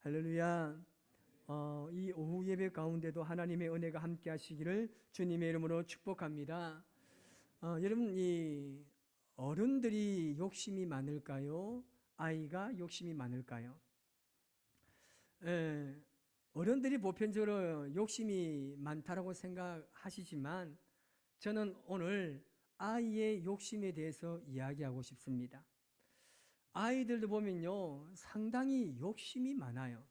할렐루야. 이 오후 예배 가운데도 하나님의 은혜가 함께 하시기를 주님의 이름으로 축복합니다. 여러분, 이 어른들이 욕심이 많을까요? 아이가 욕심이 많을까요? 어른들이 보편적으로 욕심이 많다라고 생각하시지만 저는 오늘 아이의 욕심에 대해서 이야기하고 싶습니다. 아이들도 보면요, 상당히 욕심이 많아요.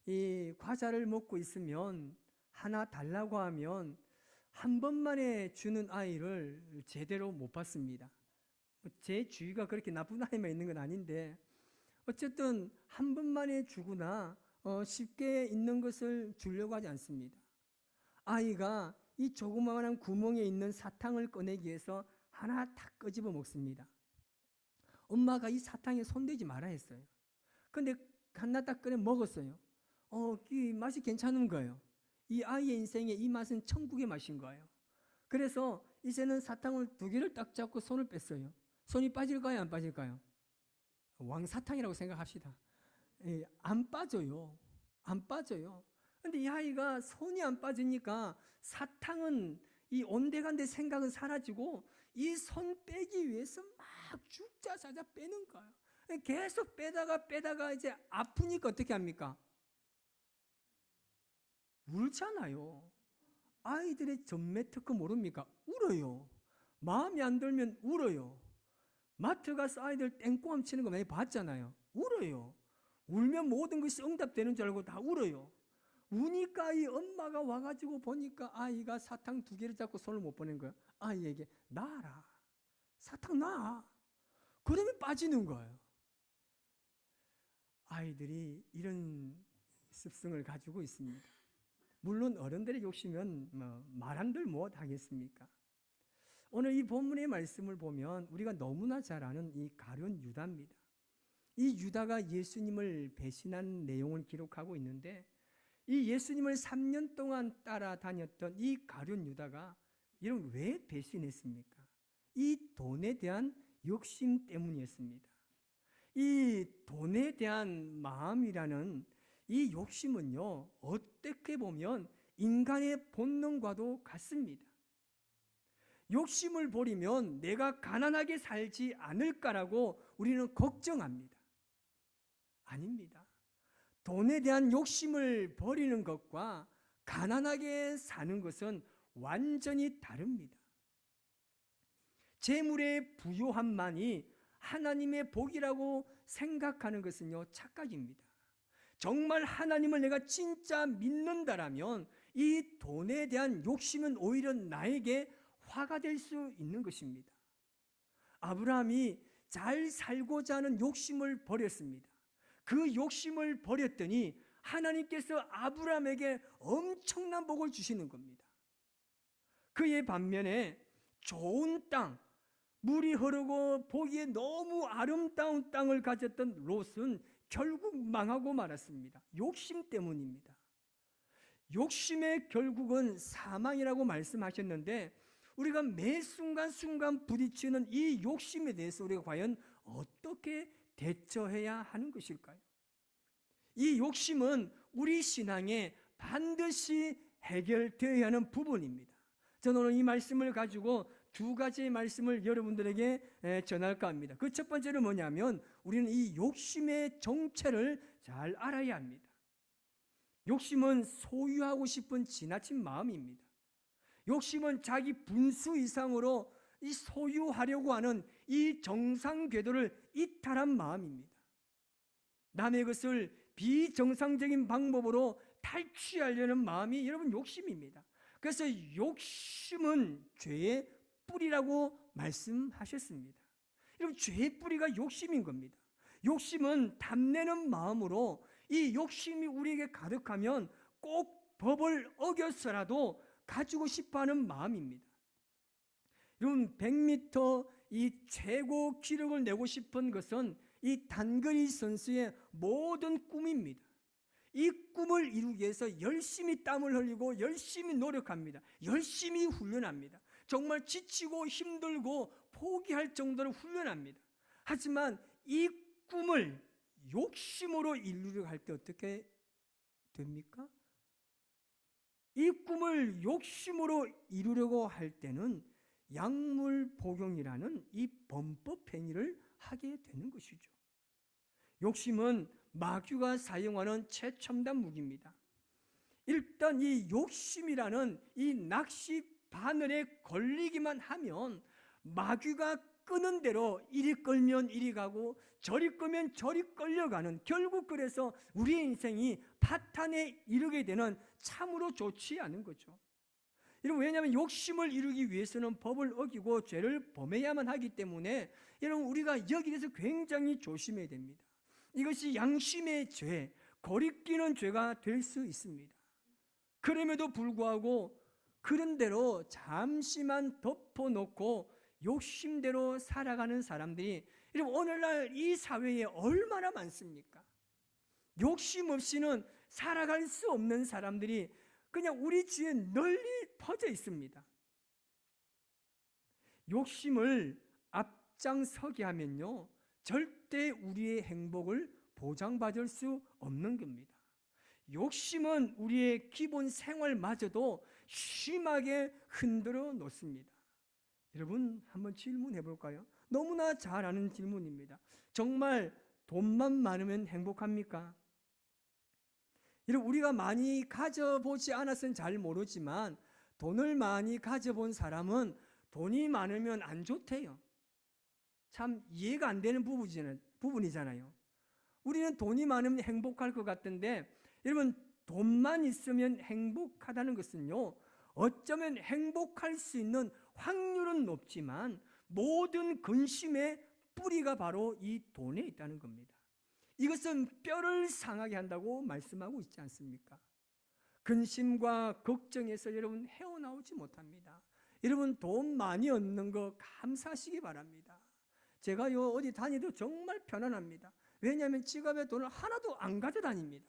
이 과자를 먹고 있으면 하나 달라고 하면 한 번만에 주는 아이를 제대로 못 봤습니다. 제 주위가 그렇게 나쁜 아이만 있는 건 아닌데 어쨌든 한 번만에 주거나 쉽게 있는 것을 주려고 하지 않습니다. 아이가 이 조그마한 구멍에 있는 사탕을 꺼내기 위해서 하나 탁 끄집어 먹습니다. 엄마가 이 사탕에 손대지 말아 했어요. 근데 하나 딱 꺼내 먹었어요. 이 맛이 괜찮은 거예요. 이 아이의 인생에 이 맛은 천국의 맛인 거예요. 그래서 이제는 사탕을 두 개를 딱 잡고 손을 뺐어요. 손이 빠질까요, 안 빠질까요? 왕사탕이라고 생각합시다. 안 빠져요. 안 빠져요. 근데 이 아이가 손이 안 빠지니까 사탕은 이 온데간데 생각은 사라지고 이 손 빼기 위해서 막 죽자사자 빼는 거예요. 계속 빼다가 이제 아프니까 어떻게 합니까? 울잖아요. 아이들의 전매 특허 모릅니까? 울어요. 마음이 안 들면 울어요. 마트 가서 아이들 땡꽁함 치는 거 많이 봤잖아요. 울어요. 울면 모든 것이 응답되는 줄 알고 다 울어요. 우니까 이 엄마가 와가지고 보니까 아이가 사탕 두 개를 잡고 손을 못 보낸 거예요. 아이에게 놔라. 사탕 놔. 그러면 빠지는 거예요. 아이들이 이런 습성을 가지고 있습니다. 물론 어른들의 욕심은 말한들 못하겠습니까? 오늘 이 본문의 말씀을 보면 우리가 너무나 잘 아는 이 가룟 유다입니다. 이 유다가 예수님을 배신한 내용을 기록하고 있는데 이 예수님을 3년 동안 따라다녔던 이 가룟 유다가 이런 왜 배신했습니까? 이 돈에 대한 욕심 때문이었습니다. 이 돈에 대한 마음이라는 이 욕심은요, 어떻게 보면 인간의 본능과도 같습니다. 욕심을 버리면 내가 가난하게 살지 않을까라고 우리는 걱정합니다. 아닙니다. 돈에 대한 욕심을 버리는 것과 가난하게 사는 것은 완전히 다릅니다. 재물의 부요함만이 하나님의 복이라고 생각하는 것은요, 착각입니다. 정말 하나님을 내가 진짜 믿는다라면 이 돈에 대한 욕심은 오히려 나에게 화가 될 수 있는 것입니다. 아브라함이 잘 살고자 하는 욕심을 버렸습니다. 그 욕심을 버렸더니 하나님께서 아브라함에게 엄청난 복을 주시는 겁니다. 그의 반면에 좋은 땅, 물이 흐르고 보기에 너무 아름다운 땅을 가졌던 롯은 결국 망하고 말았습니다. 욕심 때문입니다. 욕심의 결국은 사망이라고 말씀하셨는데 우리가 매 순간순간 부딪히는 이 욕심에 대해서 우리가 과연 어떻게 대처해야 하는 것일까요? 이 욕심은 우리 신앙에 반드시 해결되어야 하는 부분입니다. 저는 오늘 이 말씀을 가지고 두 가지의 말씀을 여러분들에게 전할까 합니다. 그 첫 번째는 뭐냐면 우리는 이 욕심의 정체를 잘 알아야 합니다. 욕심은 소유하고 싶은 지나친 마음입니다. 욕심은 자기 분수 이상으로 이 소유하려고 하는 이 정상 궤도를 이탈한 마음입니다. 남의 것을 비정상적인 방법으로 탈취하려는 마음이 여러분 욕심입니다. 그래서 욕심은 죄의 뿌리라고 말씀하셨습니다. 여러분, 죄의 뿌리가 욕심인 겁니다. 욕심은 탐내는 마음으로 이 욕심이 우리에게 가득하면 꼭 법을 어겨서라도 가지고 싶어하는 마음입니다. 여러분, 100m 이 최고 기록을 내고 싶은 것은 이 단거리 선수의 모든 꿈입니다. 이 꿈을 이루기 위해서 열심히 땀을 흘리고 열심히 노력합니다. 열심히 훈련합니다. 정말 지치고 힘들고 포기할 정도로 훈련합니다. 하지만 이 꿈을 욕심으로 이루려고 할 때 어떻게 됩니까? 이 꿈을 욕심으로 이루려고 할 때는 약물복용이라는 이 범법 행위를 하게 되는 것이죠. 욕심은 마귀가 사용하는 최첨단 무기입니다. 일단 이 욕심이라는 이 낚시 바늘에 걸리기만 하면 마귀가 끄는 대로 이리 끌면 이리 가고 저리 끌면 저리 끌려가는, 결국 그래서 우리의 인생이 파탄에 이르게 되는 참으로 좋지 않은 거죠. 여러분, 왜냐하면 욕심을 이루기 위해서는 법을 어기고 죄를 범해야만 하기 때문에 여러분, 우리가 여기에 대해서 굉장히 조심해야 됩니다. 이것이 양심의 죄, 거리끼는 죄가 될 수 있습니다. 그럼에도 불구하고 그런 대로 잠시만 덮어놓고 욕심대로 살아가는 사람들이 여러분, 오늘날 이 사회에 얼마나 많습니까? 욕심 없이는 살아갈 수 없는 사람들이 그냥 우리 주위에 널리 퍼져 있습니다. 욕심을 앞장서게 하면요, 절대 우리의 행복을 보장받을 수 없는 겁니다. 욕심은 우리의 기본 생활마저도 심하게 흔들어 놓습니다. 여러분, 한번 질문해 볼까요? 너무나 잘 아는 질문입니다. 정말 돈만 많으면 행복합니까? 여러분, 우리가 많이 가져보지 않아서는 잘 모르지만 돈을 많이 가져본 사람은 돈이 많으면 안 좋대요. 참 이해가 안 되는 부분이잖아요. 우리는 돈이 많으면 행복할 것 같은데, 여러분, 돈만 있으면 행복하다는 것은요, 어쩌면 행복할 수 있는 확률은 높지만 모든 근심의 뿌리가 바로 이 돈에 있다는 겁니다. 이것은 뼈를 상하게 한다고 말씀하고 있지 않습니까? 근심과 걱정에서 여러분 헤어나오지 못합니다. 여러분, 돈 많이 얻는 거 감사하시기 바랍니다. 제가요 어디 다니도 정말 편안합니다. 왜냐하면 지갑에 돈을 하나도 안 가져다닙니다.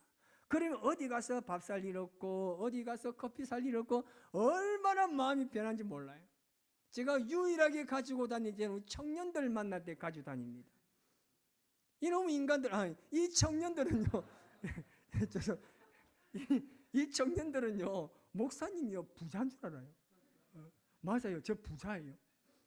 그러면 어디 가서 밥 살 일 없고 어디 가서 커피 살 일 없고 얼마나 마음이 편한지 몰라요. 제가 유일하게 가지고 다니는 청년들 만날 때 가지고 다닙니다. 이놈 인간들, 이 청년들은요, 이 청년들은요, 목사님이요 부자인 줄 알아요. 맞아요, 저 부자예요.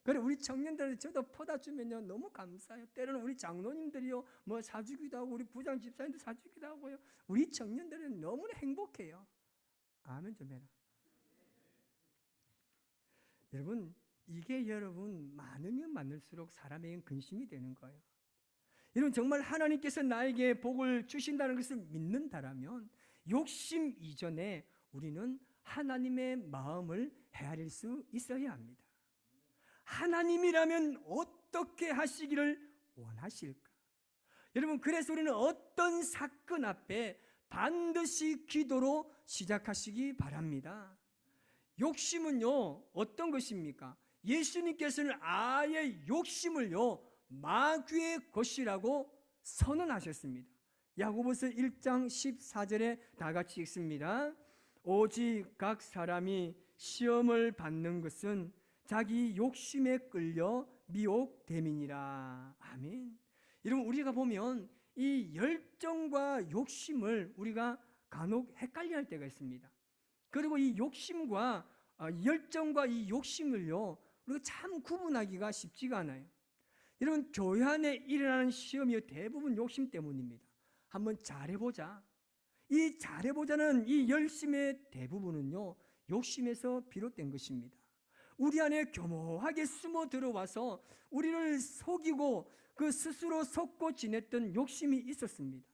그래, 우리 청년들 저도 퍼다 주면요 너무 감사해요. 때로는 우리 장로님들이요 뭐 사주기도 하고 우리 부장 집사님도 사주기도 하고요. 우리 청년들은 너무나 행복해요. 아멘 좀 해라. 여러분, 이게 여러분 많으면 많을수록 사람에게는 근심이 되는 거예요. 여러분, 정말 하나님께서 나에게 복을 주신다는 것을 믿는다라면 욕심 이전에 우리는 하나님의 마음을 헤아릴 수 있어야 합니다. 하나님이라면 어떻게 하시기를 원하실까? 여러분, 그래서 우리는 어떤 사건 앞에 반드시 기도로 시작하시기 바랍니다. 욕심은요 어떤 것입니까? 예수님께서는 아예 욕심을요 마귀의 것이라고 선언하셨습니다. 야고보서 1장 14절에 다 같이 읽습니다. 오직 각 사람이 시험을 받는 것은 자기 욕심에 끌려 미혹됨이니라. 아멘. 여러분, 우리가 보면 이 열정과 욕심을 우리가 간혹 헷갈려 할 때가 있습니다. 그리고 이 욕심과 열정과 이 욕심을요 우리가 참 구분하기가 쉽지가 않아요. 여러분, 교회 안에 일어나는 시험이 대부분 욕심 때문입니다. 한번 잘해보자. 이 잘해보자는 이 열심의 대부분은요 욕심에서 비롯된 것입니다. 우리 안에 교묘하게 숨어 들어와서 우리를 속이고 그 스스로 속고 지냈던 욕심이 있었습니다.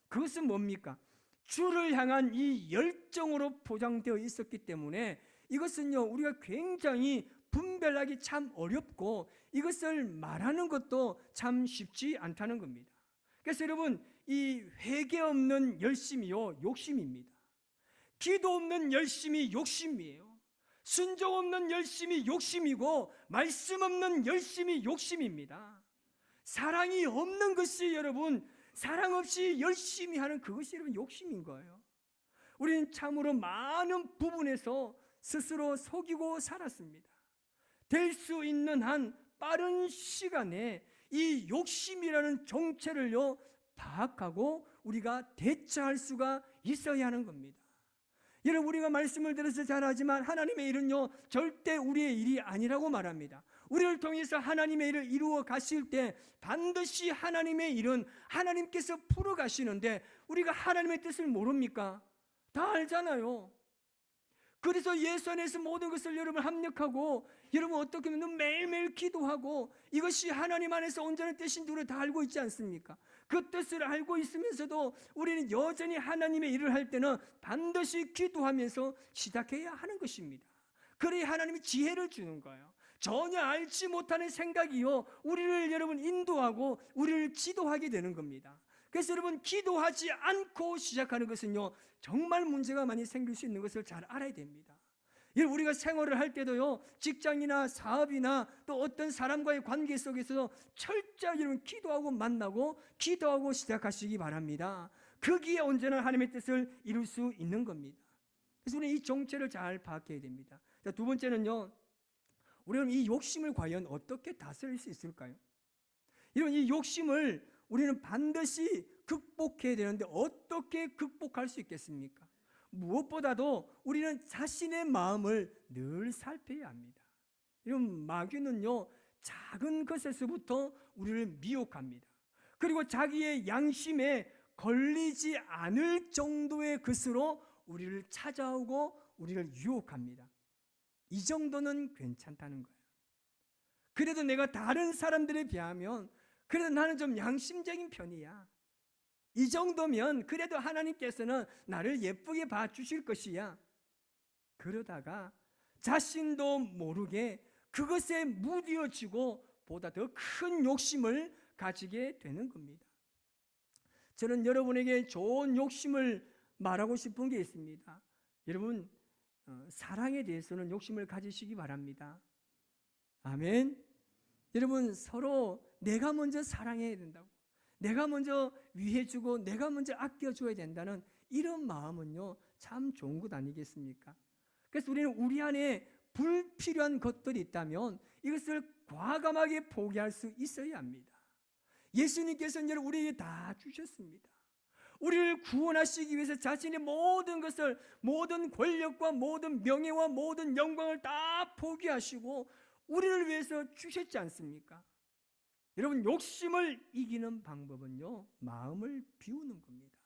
그것은 뭡니까? 주를 향한 이 열정으로 포장되어 있었기 때문에 이것은요 우리가 굉장히 분별하기 참 어렵고 이것을 말하는 것도 참 쉽지 않다는 겁니다. 그래서 여러분, 이 회개 없는 열심이요 욕심입니다. 기도 없는 열심이 욕심이에요. 순종 없는 열심이 욕심이고 말씀 없는 열심이 욕심입니다. 사랑이 없는 것이 여러분, 사랑 없이 열심히 하는 그것이 여러분 욕심인 거예요. 우리는 참으로 많은 부분에서 스스로 속이고 살았습니다. 될 수 있는 한 빠른 시간에 이 욕심이라는 정체를요 파악하고 우리가 대처할 수가 있어야 하는 겁니다. 여러분, 우리가 말씀을 들어서 잘 알지만 하나님의 일은요 절대 우리의 일이 아니라고 말합니다. 우리를 통해서 하나님의 일을 이루어 가실 때 반드시 하나님의 일은 하나님께서 풀어 가시는데 우리가 하나님의 뜻을 모릅니까? 다 알잖아요. 그래서 예수 안에서 모든 것을 여러분 합력하고 여러분 어떻게 보면 매일매일 기도하고 이것이 하나님 안에서 온전한 뜻인 줄을 다 알고 있지 않습니까? 그 뜻을 알고 있으면서도 우리는 여전히 하나님의 일을 할 때는 반드시 기도하면서 시작해야 하는 것입니다. 그래야 하나님이 지혜를 주는 거예요. 전혀 알지 못하는 생각이요 우리를 여러분 인도하고 우리를 지도하게 되는 겁니다. 그래서 여러분 기도하지 않고 시작하는 것은요 정말 문제가 많이 생길 수 있는 것을 잘 알아야 됩니다. 우리가 생활을 할 때도요 직장이나 사업이나 또 어떤 사람과의 관계 속에서 철저히 여러분 기도하고 만나고 기도하고 시작하시기 바랍니다. 거기에 언제나 하나님의 뜻을 이룰 수 있는 겁니다. 그래서 우리는 이 정체를 잘 파악해야 됩니다. 자, 두 번째는요 우리는 이 욕심을 과연 어떻게 다스릴 수 있을까요? 이런 이 욕심을 우리는 반드시 극복해야 되는데 어떻게 극복할 수 있겠습니까? 무엇보다도 우리는 자신의 마음을 늘 살펴야 합니다. 이런 마귀는요 작은 것에서부터 우리를 미혹합니다. 그리고 자기의 양심에 걸리지 않을 정도의 것으로 우리를 찾아오고 우리를 유혹합니다. 이 정도는 괜찮다는 거예요. 그래도 내가 다른 사람들에 비하면 그래도 나는 좀 양심적인 편이야. 이 정도면 그래도 하나님께서는 나를 예쁘게 봐주실 것이야. 그러다가 자신도 모르게 그것에 무뎌지고 보다 더 큰 욕심을 가지게 되는 겁니다. 저는 여러분에게 좋은 욕심을 말하고 싶은 게 있습니다. 여러분 사랑에 대해서는 욕심을 가지시기 바랍니다. 아멘. 여러분 서로 내가 먼저 사랑해야 된다고, 내가 먼저 위해주고 내가 먼저 아껴줘야 된다는 이런 마음은요 참 좋은 것 아니겠습니까? 그래서 우리는 우리 안에 불필요한 것들이 있다면 이것을 과감하게 포기할 수 있어야 합니다. 예수님께서는 우리에게 다 주셨습니다. 우리를 구원하시기 위해서 자신의 모든 것을, 모든 권력과 모든 명예와 모든 영광을 다 포기하시고 우리를 위해서 주셨지 않습니까? 여러분 욕심을 이기는 방법은요 마음을 비우는 겁니다.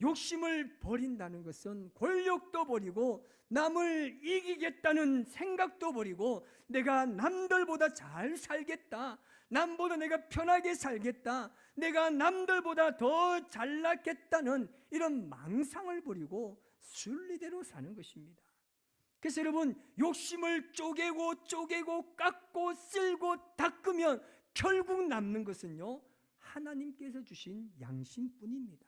욕심을 버린다는 것은 권력도 버리고 남을 이기겠다는 생각도 버리고 내가 남들보다 잘 살겠다, 남보다 내가 편하게 살겠다, 내가 남들보다 더 잘났겠다는 이런 망상을 버리고 순리대로 사는 것입니다. 그래서 여러분 욕심을 쪼개고 깎고 쓸고 닦으면 결국 남는 것은요 하나님께서 주신 양심뿐입니다.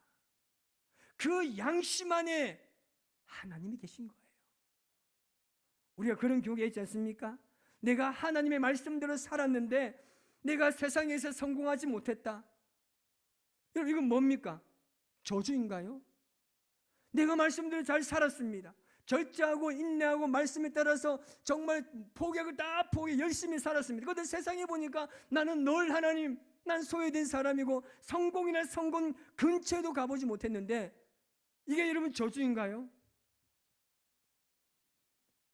그 양심 안에 하나님이 계신 거예요. 우리가 그런 교회에 있지 않습니까? 내가 하나님의 말씀대로 살았는데 내가 세상에서 성공하지 못했다. 여러분 이건 뭡니까? 저주인가요? 내가 말씀대로 잘 살았습니다. 절제하고 인내하고 말씀에 따라서 정말 포기하고 다 포기 열심히 살았습니다. 그런데 세상에 보니까 나는 늘 하나님, 난 소외된 사람이고 성공이나 성공 근처에도 가보지 못했는데 이게 여러분 저주인가요?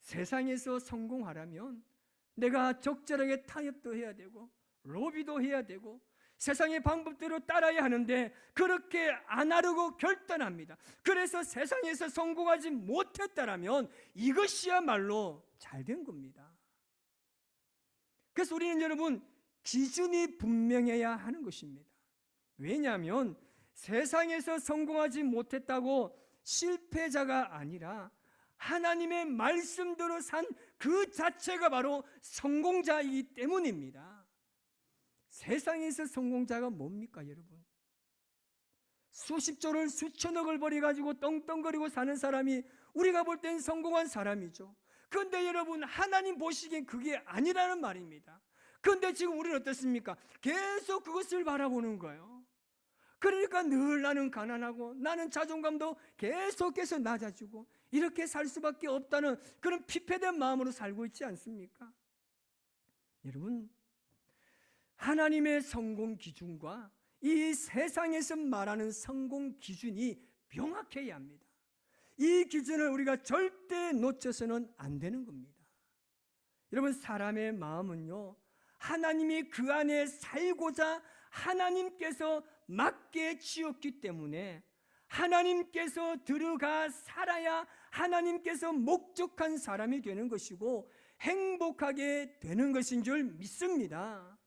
세상에서 성공하려면 내가 적절하게 타협도 해야 되고 로비도 해야 되고 세상의 방법대로 따라야 하는데 그렇게 안 하려고 결단합니다. 그래서 세상에서 성공하지 못했다라면 이것이야말로 잘된 겁니다. 그래서 우리는 여러분 기준이 분명해야 하는 것입니다. 왜냐하면 세상에서 성공하지 못했다고 실패자가 아니라 하나님의 말씀대로 산 그 자체가 바로 성공자이기 때문입니다. 세상에서 성공자가 뭡니까 여러분? 수십조를 수천억을 벌여가지고 떵떵거리고 사는 사람이 우리가 볼 땐 성공한 사람이죠. 그런데 여러분 하나님 보시기엔 그게 아니라는 말입니다. 그런데 지금 우리는 어떻습니까? 계속 그것을 바라보는 거예요. 그러니까 늘 나는 가난하고 나는 자존감도 계속해서 낮아지고 이렇게 살 수밖에 없다는 그런 피폐된 마음으로 살고 있지 않습니까? 여러분 하나님의 성공 기준과 이 세상에서 말하는 성공 기준이 명확해야 합니다. 이 기준을 우리가 절대 놓쳐서는 안 되는 겁니다. 여러분, 사람의 마음은요, 하나님이 그 안에 살고자 하나님께서 맡게 지었기 때문에 하나님께서 들어가 살아야 하나님께서 목적한 사람이 되는 것이고 행복하게 되는 것인 줄 믿습니다.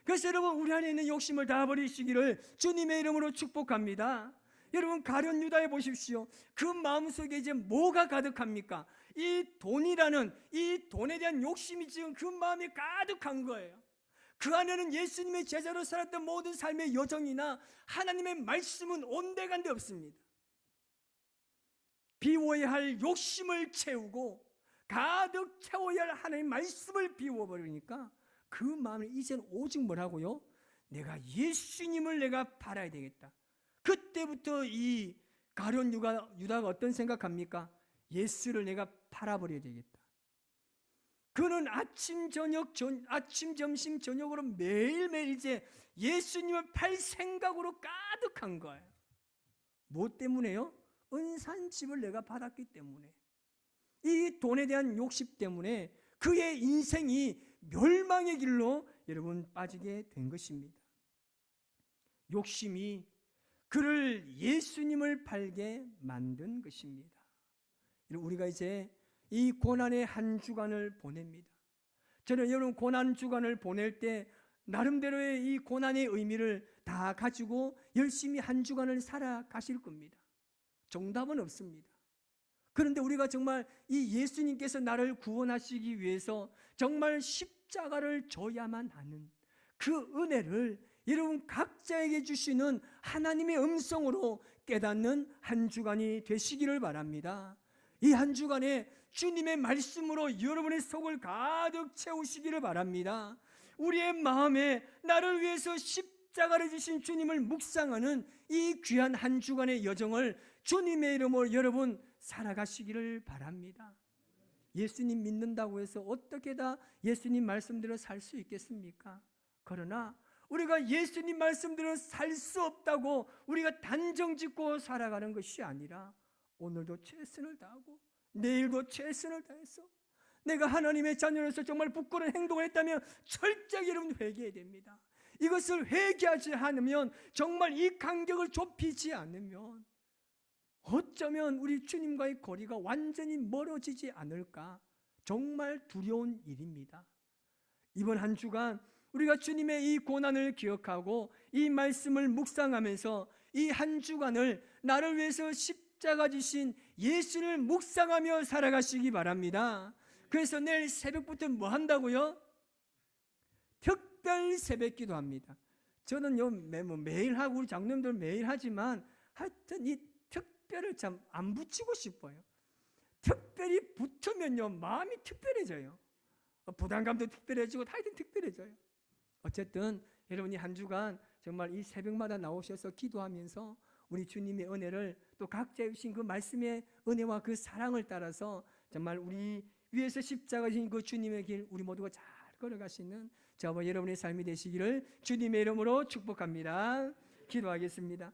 그래서 여러분, 우리 안에 있는 욕심을 다 버리시기를 주님의 이름으로 축복합니다. 여러분, 가룟 유다에 보십시오. 그 마음속에 이제 뭐가 가득합니까? 이 돈이라는, 이 돈에 대한 욕심이 지금 그 마음에 가득한 거예요. 그 안에는 예수님의 제자로 살았던 모든 삶의 여정이나 하나님의 말씀은 온데간데 없습니다. 비워야 할 욕심을 채우고 가득 채워야 할 하나님의 말씀을 비워버리니까 그 마음에 이제는 오직 뭐라고요? 내가 예수님을 내가 팔아야 되겠다. 그때부터 이 가룟 유다가 어떤 생각합니까? 예수를 내가 팔아버려야 되겠다. 그는 아침 점심 저녁으로 매일매일 이제 예수님을 팔 생각으로 가득한 거예요. 뭐 때문에요? 은산집을 내가 받았기 때문에, 이 돈에 대한 욕심 때문에 그의 인생이 멸망의 길로 여러분 빠지게 된 것입니다. 욕심이 그를 예수님을 팔게 만든 것입니다. 우리가 이제 이 고난의 한 주간을 보냅니다. 저는 여러분, 고난 주간을 보낼 때 나름대로의 이 고난의 의미를 다 가지고 열심히 한 주간을 살아가실 겁니다. 정답은 없습니다. 그런데 우리가 정말 이 예수님께서 나를 구원하시기 위해서 정말 십자가를 져야만 하는 그 은혜를 여러분 각자에게 주시는 하나님의 음성으로 깨닫는 한 주간이 되시기를 바랍니다. 이 한 주간에 주님의 말씀으로 여러분의 속을 가득 채우시기를 바랍니다. 우리의 마음에 나를 위해서 십자가를 지신 주님을 묵상하는 이 귀한 한 주간의 여정을 주님의 이름으로 여러분 살아가시기를 바랍니다. 예수님 믿는다고 해서 어떻게 다 예수님 말씀대로 살 수 있겠습니까? 그러나 우리가 예수님 말씀대로 살 수 없다고 우리가 단정짓고 살아가는 것이 아니라 오늘도 최선을 다하고 내일도 최선을 다해서 내가 하나님의 자녀로서 정말 부끄러운 행동을 했다면 철저히 여러분 회개해야 됩니다. 이것을 회개하지 않으면, 정말 이 간격을 좁히지 않으면 어쩌면 우리 주님과의 거리가 완전히 멀어지지 않을까, 정말 두려운 일입니다. 이번 한 주간 우리가 주님의 이 고난을 기억하고 이 말씀을 묵상하면서 이 한 주간을 나를 위해서 십자가 지신 예수를 묵상하며 살아가시기 바랍니다. 그래서 내일 새벽부터 뭐 한다고요? 특별 새벽 기도합니다. 저는요 매일 하고 우리 장로님들 매일 하지만 하여튼 이 특별을 참 안 붙이고 싶어요. 특별히 붙으면요 마음이 특별해져요. 부담감도 특별해지고 하여튼 특별해져요. 어쨌든 여러분이 한 주간 정말 이 새벽마다 나오셔서 기도하면서 우리 주님의 은혜를 또 각자 주신 그 말씀의 은혜와 그 사랑을 따라서 정말 우리 위에서 십자가 지신 그 주님의 길 우리 모두가 잘 걸어가시는 저와 여러분의 삶이 되시기를 주님의 이름으로 축복합니다. 기도하겠습니다.